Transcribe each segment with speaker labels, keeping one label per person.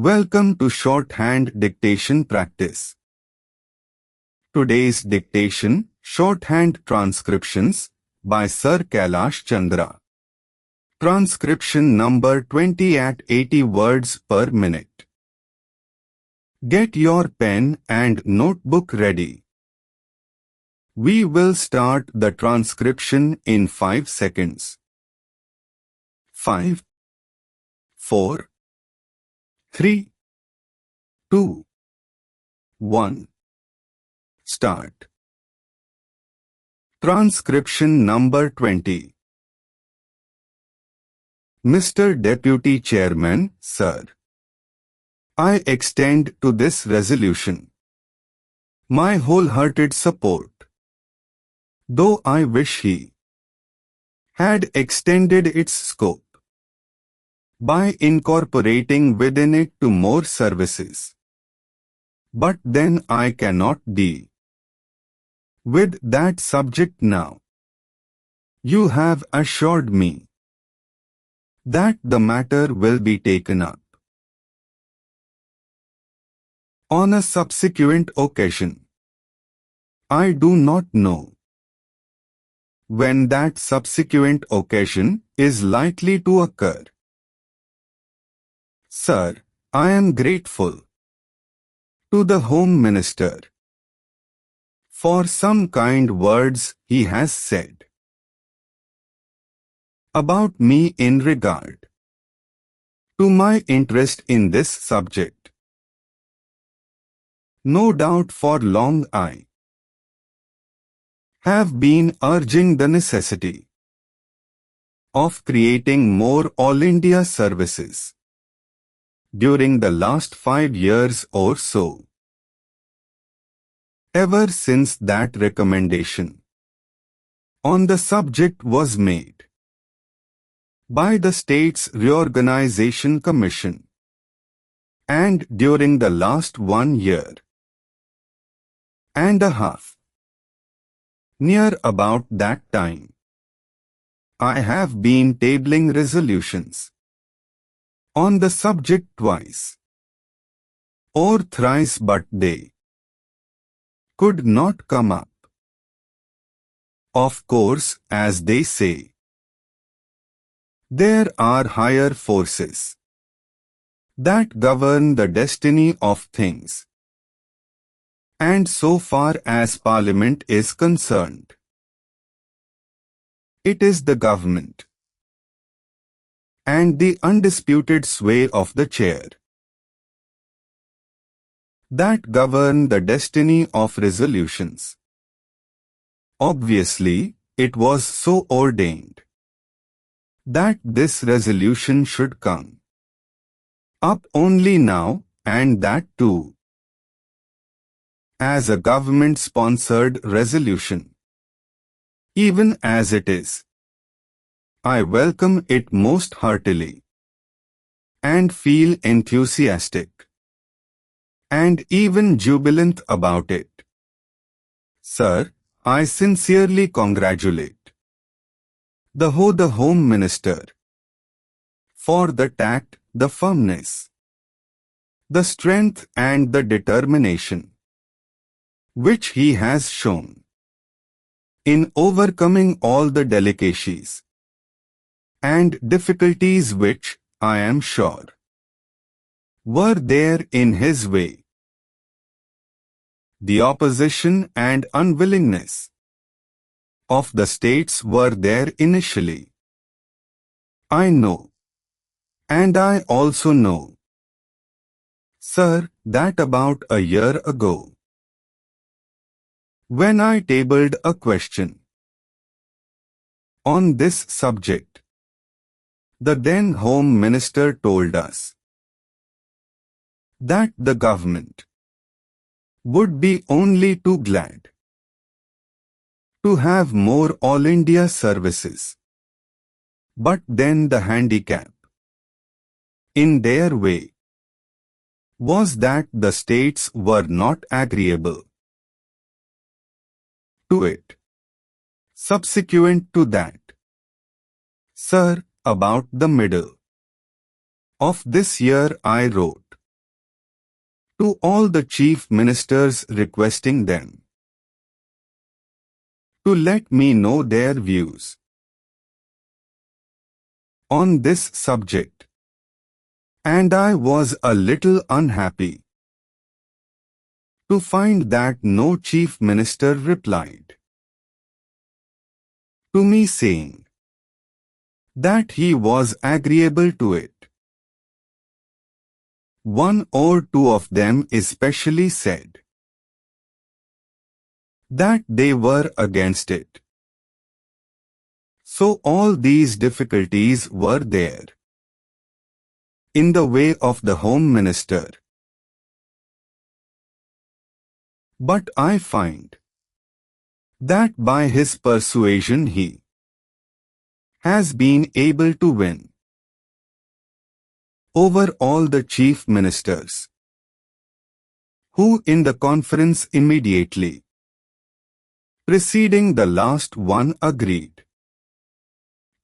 Speaker 1: Welcome to Shorthand Dictation Practice. Today's dictation, Shorthand Transcriptions, by Sir Kailash Chandra. Transcription number 20 at 80 words per minute. Get your pen and notebook ready. We will start the transcription in 5 seconds. 5, 4, 3, 2, 1. Start. Transcription number 20. Mr. Deputy Chairman, Sir, I extend to this resolution my wholehearted support, though I wish he had extended its scope by incorporating within it to more services. But then I cannot deal with that subject now. You have assured me that the matter will be taken up on a subsequent occasion. I do not know when that subsequent occasion is likely to occur. Sir, I am grateful to the Home Minister for some kind words he has said about me in regard to my interest in this subject. No doubt for long I have been urging the necessity of creating more All India services during the last 5 years or so. Ever since that recommendation on the subject was made by the States Reorganization Commission, and during the last 1 year and a half, near about that time, I have been tabling resolutions on the subject twice or thrice, but they could not come up. Of course, as they say, there are higher forces that govern the destiny of things. And so far as Parliament is concerned, it is the government and the undisputed sway of the chair that govern the destiny of resolutions. Obviously, it was so ordained that this resolution should come up only now, and that too as a government-sponsored resolution. Even as it is, I welcome it most heartily and feel enthusiastic and even jubilant about it. Sir, I sincerely congratulate the Home Minister for the tact, the firmness, the strength and the determination which he has shown in overcoming all the delicacies and difficulties which, I am sure, were there in his way. The opposition and unwillingness of the states were there initially. I know, and I also know, sir, that about a year ago, when I tabled a question on this subject, the then Home Minister told us that the government would be only too glad to have more All India services. But then the handicap in their way was that the states were not agreeable to it. Subsequent to that, sir, about the middle of this year I wrote to all the chief ministers requesting them to let me know their views on this subject. And I was a little unhappy to find that no chief minister replied to me saying that he was agreeable to it. One or two of them especially said that they were against it. So all these difficulties were there in the way of the Home Minister. But I find that by his persuasion he has been able to win over all the chief ministers, who in the conference immediately preceding the last one agreed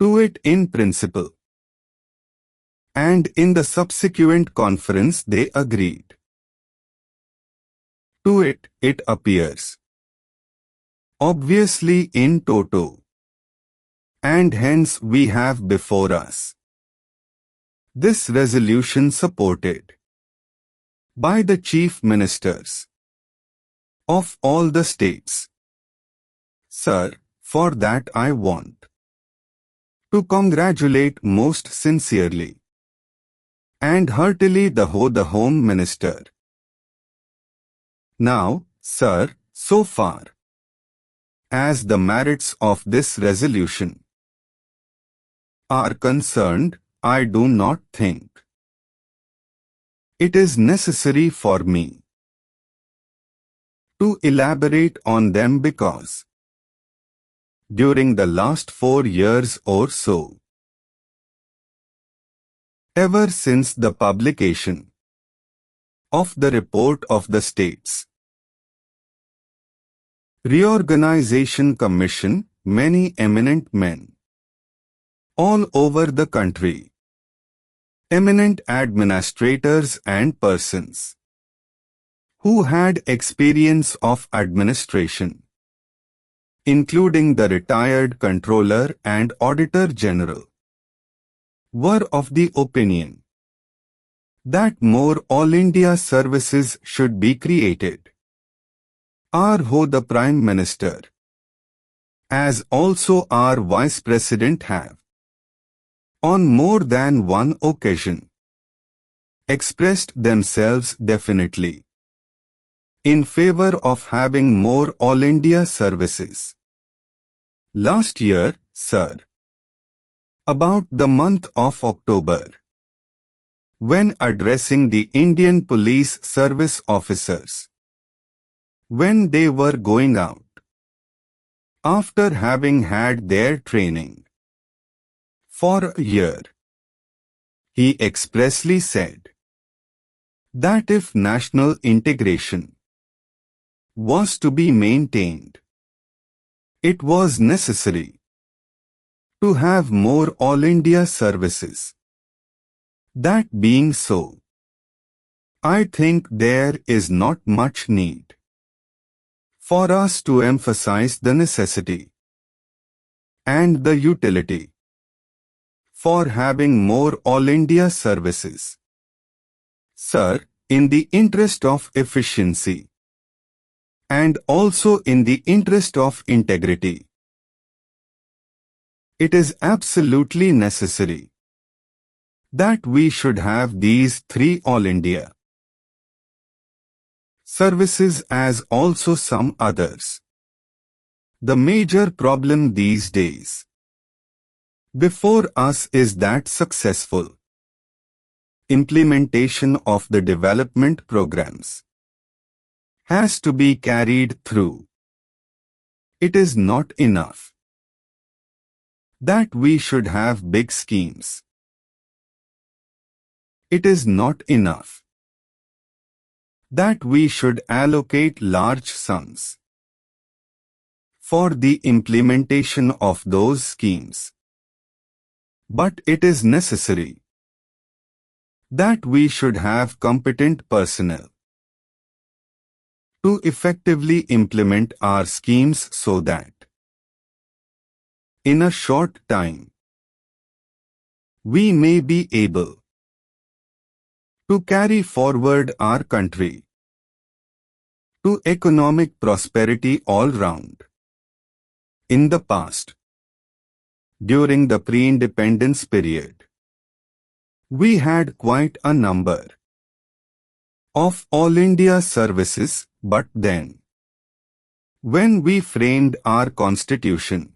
Speaker 1: to it in principle, and in the subsequent conference they agreed to it, it appears, obviously in toto, and hence we have before us this resolution supported by the chief ministers of all the states. Sir, for that I want to congratulate most sincerely and heartily the Home Minister. Now, sir, so far as the merits of this resolution are concerned, I do not think it is necessary for me to elaborate on them because during the last 4 years or so, ever since the publication of the report of the States Reorganization Commission, many eminent men all over the country, eminent administrators and persons who had experience of administration, including the retired Controller and Auditor General, were of the opinion that more All India services should be created. The Prime Minister, as also our Vice President have, on more than one occasion, expressed themselves definitely in favor of having more All India services. Last year, sir, about the month of October, when addressing the Indian Police Service officers, when they were going out, after having had their training for a year, he expressly said that if national integration was to be maintained, it was necessary to have more All India services. That being so, I think there is not much need for us to emphasize the necessity and the utility for having more All India services. Sir, in the interest of efficiency and also in the interest of integrity, it is absolutely necessary that we should have these 3 All India services as also some others. The major problem these days before us is that successful implementation of the development programs has to be carried through. It is not enough that we should have big schemes. It is not enough that we should allocate large sums for the implementation of those schemes. But it is necessary that we should have competent personnel to effectively implement our schemes so that in a short time we may be able to carry forward our country to economic prosperity all round. In the past, during the pre-independence period, we had quite a number of All India services, but then, when we framed our constitution,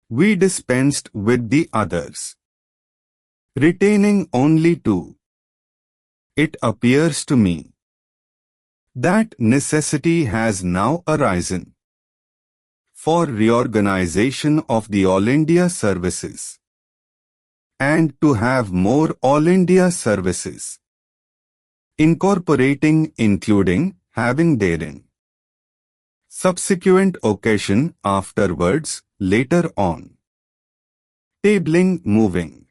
Speaker 1: we dispensed with the others, retaining only two. It appears to me that necessity has now arisen for reorganization of the All India services and to have more All India services, including having therein subsequent occasion afterwards, later on, tabling moving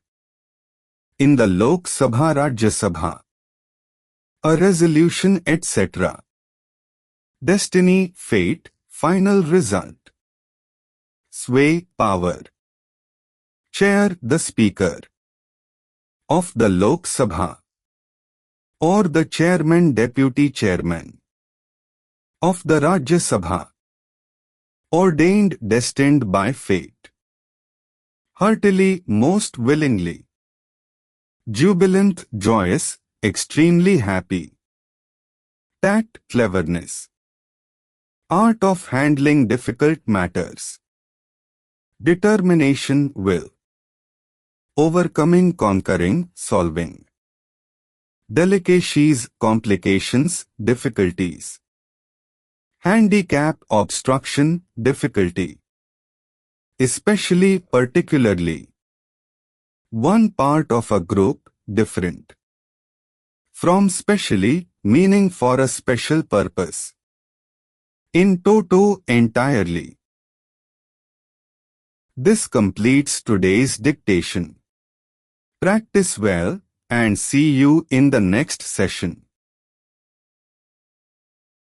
Speaker 1: in the Lok Sabha, Rajya Sabha, a resolution, etc. Destiny, fate, final result. Sway, power. Chair, the Speaker of the Lok Sabha, or the Chairman, Deputy Chairman of the Rajya Sabha, ordained, destined by fate. Heartily, most willingly. Jubilant, joyous, extremely happy. Tact, cleverness. Art of handling difficult matters. Determination, will. Overcoming, conquering, solving. Delicacies, complications, difficulties. Handicap, obstruction, difficulty. Especially, particularly. One part of a group, different. From specially, meaning for a special purpose. In toto, entirely. This completes today's dictation. Practice well and see you in the next session.